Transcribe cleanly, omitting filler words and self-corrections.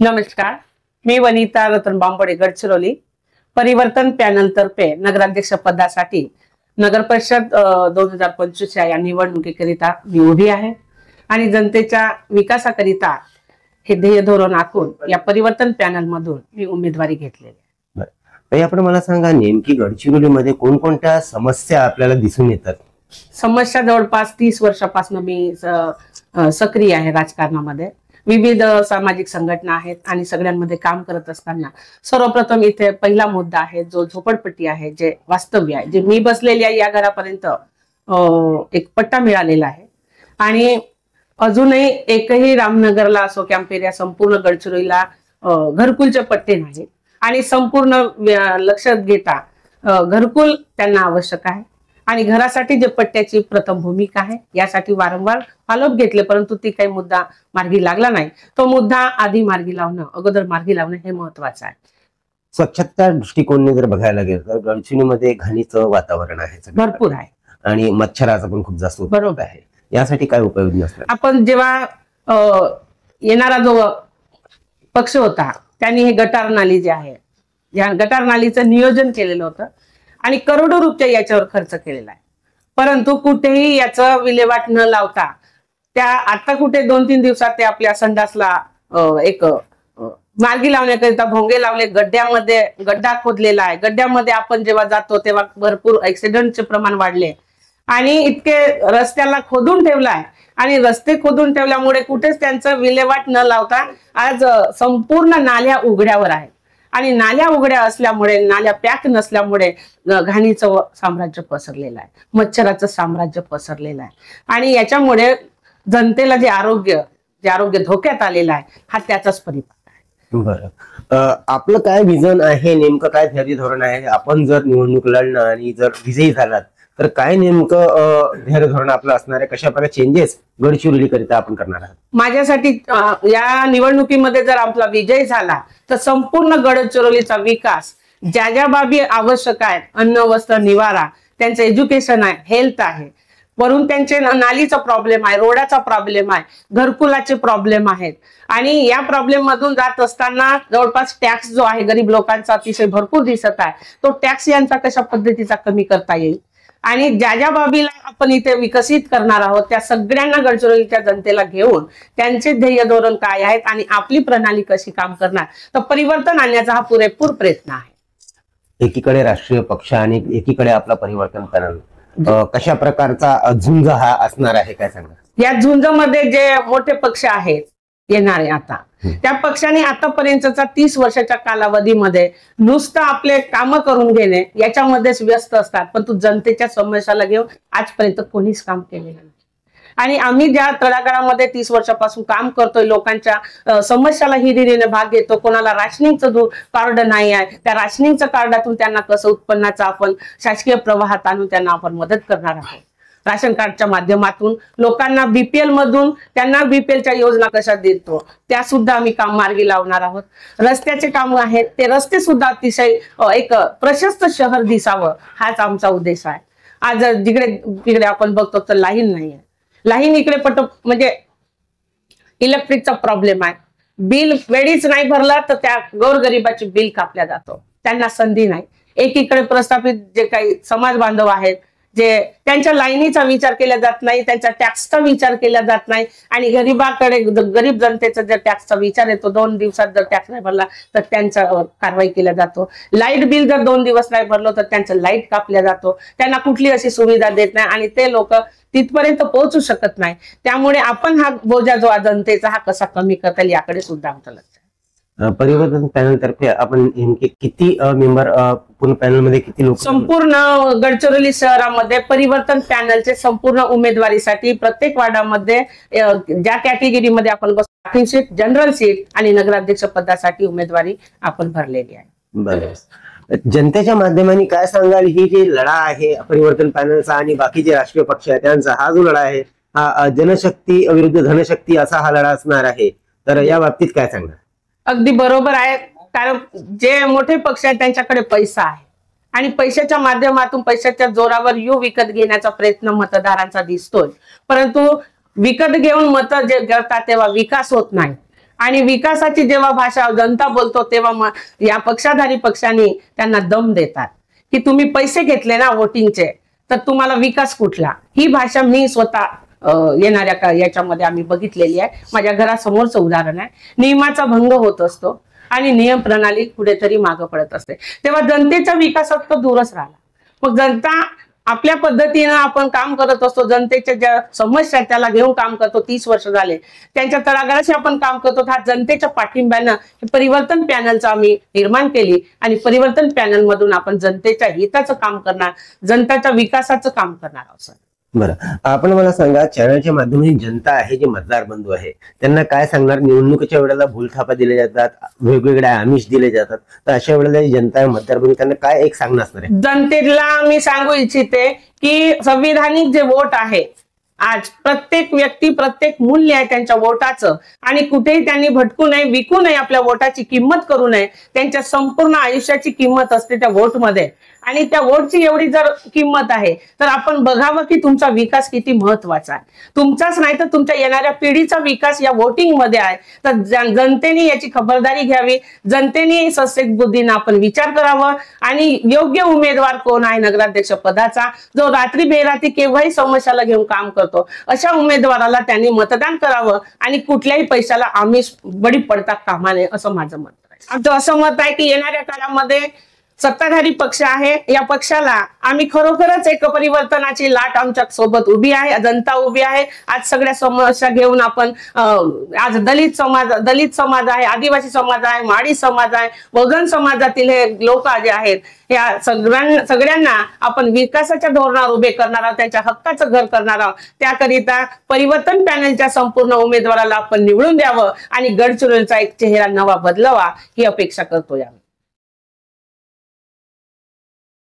नमस्कार, मी वनिता रतन बांबोडे, गडचिरोली. परिवर्तन पॅनल तर्फे नगराध्यक्ष पदासाठी नगर परिषद 2025 या निवडणुकीकरिता मी उभी आहे आणि जनतेच्या विकासाकरिता हे ध्येय धोरण आखून या परिवर्तन पॅनल मधून मी उमेदवारी घेतलेली आहे. आपण मला सांगा, नेमकी गडचिरोलीमध्ये कोणकोणत्या समस्या आपल्याला दिसून येतात? समस्या जवळपास 30 वर्षापासून मी सक्रिय आहे राजकारणामध्ये. विविध सामाजिक संघटना आहेत आणि सगळ्यांमध्ये काम करत असताना सर्वप्रथम इथे पहिला मुद्दा आहे जो झोपडपट्टी आहे, जे वास्तव्य आहे, जे मी बसलेली आहे या घरापर्यंत एक पट्टा मिळालेला आहे आणि अजूनही एकही रामनगरला असो कॅम्पेरिया संपूर्ण गडचिरोलीला घरकुलचे पट्टे नाही आणि संपूर्ण लक्षात घेता घरकुल त्यांना आवश्यक आहे आणि घरासाठी जे पट्ट्याची प्रथम भूमिका आहे यासाठी वारंवार फॉलोअप घेतले, परंतु ती काही मुद्दा मार्गी लागला नाही. तो मुद्दा आधी मार्गी लावणं, अगोदर मार्गी लावणं हे महत्वाचं आहे. स्वच्छता दृष्टिकोनाने जर बघायला गेलं तर गडचिरोलीमध्ये घाणीचं वातावरण आहे, भरपूर आहे आणि मच्छराचा पण खूप जास्त बरोबर आहे. यासाठी काय उपाययोजना असतात? आपण जेव्हा येणारा जो पक्ष होता त्यांनी हे गटार नाली जे आहे, या गटार नालीचं नियोजन केलेलं होतं आणि करोडो रुपये याच्यावर खर्च केलेला आहे, परंतु कुठेही याचं विल्हेवाट न लावता त्या आता कुठे 2-3 दिवसात ते आपल्या संडासला एक मार्गी लावण्याकरिता भोंगे लावले. गड्ड्यामध्ये गड्डा खोदलेला आहे. गड्ड्यामध्ये आपण जेव्हा जातो तेव्हा भरपूर ऍक्सिडेंटचे प्रमाण वाढले आणि इतके रस्त्याला खोदून ठेवलाय आणि रस्ते खोदून ठेवल्यामुळे कुठेच त्यांचं विल्हेवाट न लावता आज संपूर्ण नाल्या उघड्यावर आहेत आणि नाल्या उघड्या असल्यामुळे, नाल्या पॅक नसल्यामुळे घाणीचं साम्राज्य पसरलेलं आहे, मच्छराचं साम्राज्य पसरलेलं आहे आणि याच्यामुळे जनतेला जे आरोग्य धोक्यात आलेलं आहे हा त्याचाच परिपाक आहे. बरं, आपलं काय विजन आहे, नेमकं काय ध्येय धोरण आहे? आपण जर निवडणूक लढणं आणि जर विजयी झालात तर काय नेमकं ध्येय धोरण आपलं असणार आहे? कशा प्रकारे चेंजेस गडचिरोली करिता आपण करणार आहात? माझ्यासाठी या निवडणुकीमध्ये जर आपला विजय झाला तर संपूर्ण गडचिरोलीचा विकास, ज्या ज्या बाबी आवश्यक आहेत, अन्न वस्त्र निवारा, त्यांचं एज्युकेशन आहे, हेल्थ आहे, वरून त्यांचे नालीचा प्रॉब्लेम आहे, रोडाचा प्रॉब्लेम आहे, घरकुलाचे प्रॉब्लेम आहेत आणि या प्रॉब्लेम मधून जात असताना जवळपास टॅक्स जो आहे गरीब लोकांचा अतिशय भरपूर दिसत आहे, तो टॅक्स यांचा कशा पद्धतीचा कमी करता येईल आणि ज्या ज्या बाबीला आपण इथे विकसित करणार आहोत त्या सगळ्यांना गडचिरोलीच्या जनतेला घेऊन त्यांचे ध्येय धोरण काय आहेत आणि आपली प्रणाली कशी काम करणार, तर परिवर्तन आणण्याचा हा पुरेपूर प्रयत्न आहे. एकीकडे राष्ट्रीय पक्ष आणि एकीकडे आपला परिवर्तन पॅनल, कशा प्रकारचा झुंज हा असणार आहे, काय सांगा? या झुंजमध्ये जे मोठे पक्ष आहेत येणारे आता, त्या पक्षाने आतापर्यंतचा 30 वर्षाच्या कालावधीमध्ये नुसतं आपले काम करून घेणे याच्यामध्येच व्यस्त असतात, पण तू जनतेच्या समस्याला घेऊन आजपर्यंत कोणीच काम केलेलं नाही. आणि आम्ही ज्या तळागाळामध्ये 30 वर्षापासून काम करतोय, लोकांच्या समस्याला हिरिरीने भाग घेतो. कोणाला राशनिंगचं कार्ड नाही आहे, त्या राशनिंगचं कार्डातून त्यांना कसं उत्पन्नाचा आपण शासकीय प्रवाहात आणून त्यांना आपण मदत करणार आहोत. राशन कार्डच्या माध्यमातून लोकांना बीपीएल मधून त्यांना बीपीएलच्या योजना कशा देतो त्या सुद्धा आम्ही काम मार्गी लावणार आहोत. रस्त्याचे काम आहेत, ते रस्ते सुद्धा अतिशय एक प्रशस्त शहर दिसावं हाच आमचा उद्देश आहे. आज जिकडे आपण बघतो तर लाईन नाही आहे, लाईन इकडे म्हणजे इलेक्ट्रिकचा प्रॉब्लेम आहे, बिल वेळीच नाही भरला तर त्या गोरगरिबाची बिल कापल्या जातो, त्यांना संधी नाही. एकीकडे प्रस्थापित जे काही समाज बांधव आहेत जे त्यांच्या लाईनीचा विचार केला जात नाही, त्यांच्या टॅक्सचा विचार केला जात नाही आणि गरीबाकडे गरीब जनतेचा जर टॅक्सचा विचार येतो, 2 दिवसात जर टॅक्स नाही भरला तर त्यांचा कारवाई केला जातो. लाईट बिल जर 2 दिवस नाही भरलं तर त्यांचं लाईट कापल्या जातो, त्यांना कुठली अशी सुविधा देत नाही आणि ते लोक तिथपर्यंत पोहोचू शकत नाही. त्यामुळे आपण हा बोजा जो जनतेचा हा कसा कमी करता येईल याकडे सुद्धा आमचं लक्ष आहे. परिवर्तन पॅनल तर्फे आपण नेमके किती मेंबर, पूर्ण पॅनल मध्ये किती लोक? संपूर्ण गडचिरोली शहरामध्ये परिवर्तन पॅनलचे संपूर्ण उमेदवारीसाठी प्रत्येक वार्डामध्ये ज्या कॅटेगरीमध्ये आपण बसतो, सीट, जनरल सीट आणि नगराध्यक्ष पदासाठी उमेदवारी आपण भरलेली आहे. बरं, जनतेच्या माध्यमाने काय सांगाल, ही जी लढा आहे परिवर्तन पॅनलचा आणि बाकी जे राष्ट्रीय पक्ष आहेत त्यांचा, हा जो लढा आहे हा जनशक्ती विरुद्ध धनशक्ती असा हा लढा असणार आहे, तर या बाबतीत काय सांगाल? अगदी बरोबर आहे, कारण जे मोठे पक्ष आहेत त्यांच्याकडे पैसा आहे आणि पैशाच्या माध्यमातून पैशाच्या जोरावर विकत घेण्याचा प्रयत्न मतदारांचा दिसतोय, परंतु विकत घेऊन मत जे करतात तेव्हा विकास होत नाही आणि विकासाची जेव्हा भाषा जनता बोलतो तेव्हा या पक्षाधारी पक्षांनी त्यांना दम देतात की तुम्ही पैसे घेतले ना वोटिंगचे, तर तुम्हाला विकास कुठला. ही भाषा मी स्वतः येणाऱ्या याच्यामध्ये आम्ही बघितलेली आहे. माझ्या घरासमोरचं उदाहरण आहे. नियमाचा भंग होत असतो आणि नियम प्रणाली कुठेतरी मागं पडत असते, तेव्हा जनतेचा विकासात तो दूरच राहिला. मग जनता आपल्या पद्धतीनं आपण काम करत असतो, जनतेच्या ज्या समस्या त्याला घेऊन काम करतो. 30 वर्ष झाले त्यांच्या तळागाळाशी आपण काम करतो. हा जनतेच्या पाठिंब्यानं परिवर्तन पॅनलचं आम्ही निर्माण केली आणि परिवर्तन पॅनल मधून आपण जनतेच्या हिताचं काम करणार, जनतेच्या विकासाचं काम करणार आहोत. बरं, आपण मला सांगा, चॅनलच्या माध्यमातून जनता आहे, जे मतदार बंधू आहे, त्यांना काय सांगणार? निवडणुकीच्या वेळेला भूलथापा दिले जातात, वेगवेगळ्या आमिष दिले जातात, तर अशा वेळेला जनता मतदार बंधू त्यांना काय एक सांगणं असणार आहे? जनतेला मी सांगू इच्छिते की संविधानिक जे वोट आहे, आज प्रत्येक व्यक्ती प्रत्येक मूल्य आहे त्यांच्या वोटाचं, आणि कुठेही त्यांनी भटकू नये, विकू नये, आपल्या वोटाची किंमत करू नये. त्यांच्या संपूर्ण आयुष्याची किंमत असते त्या वोटमध्ये, आणि त्या वोटची एवढी जर किंमत आहे तर आपण बघावं की तुमचा विकास किती महत्वाचा आहे. तुमचाच नाही तर तुमच्या येणाऱ्या पिढीचा विकास या वोटिंग मध्ये आहे. तर जनतेने याची खबरदारी घ्यावी, जनतेने ससेक बुद्धीने आपण विचार करावा, आणि योग्य उमेदवार कोण आहे नगराध्यक्ष पदाचा, जो रात्री बेरात्री केव्हाही समस्याला घेऊन काम करतो, अशा उमेदवाराला त्यांनी मतदान करावं आणि कुठल्याही पैशाला आमिष बळी पडता कामा नये, असं माझं मत आहे. आमचं असं मत आहे की येणाऱ्या काळामध्ये सत्ताधारी पक्ष आहे, या पक्षाला आम्ही खरोखरच एक परिवर्तनाची लाट आमच्या सोबत उभी आहे, जनता उभी आहे. आज सगळ्या समस्या घेऊन आपण आज दलित समाज आहे, आदिवासी समाज आहे, माडी समाज आहे, वगन समाजातील हे लोक जे आहेत, या सगळ्यांना आपण विकासाच्या धोरणावर उभे करणार आहोत, त्यांच्या हक्काचं घर करणार आहोत. त्याकरिता परिवर्तन पॅनलच्या संपूर्ण उमेदवाराला आपण निवडून द्यावं आणि गडचिरोलीचा एक चेहरा नवा बदलावा ही अपेक्षा करतो.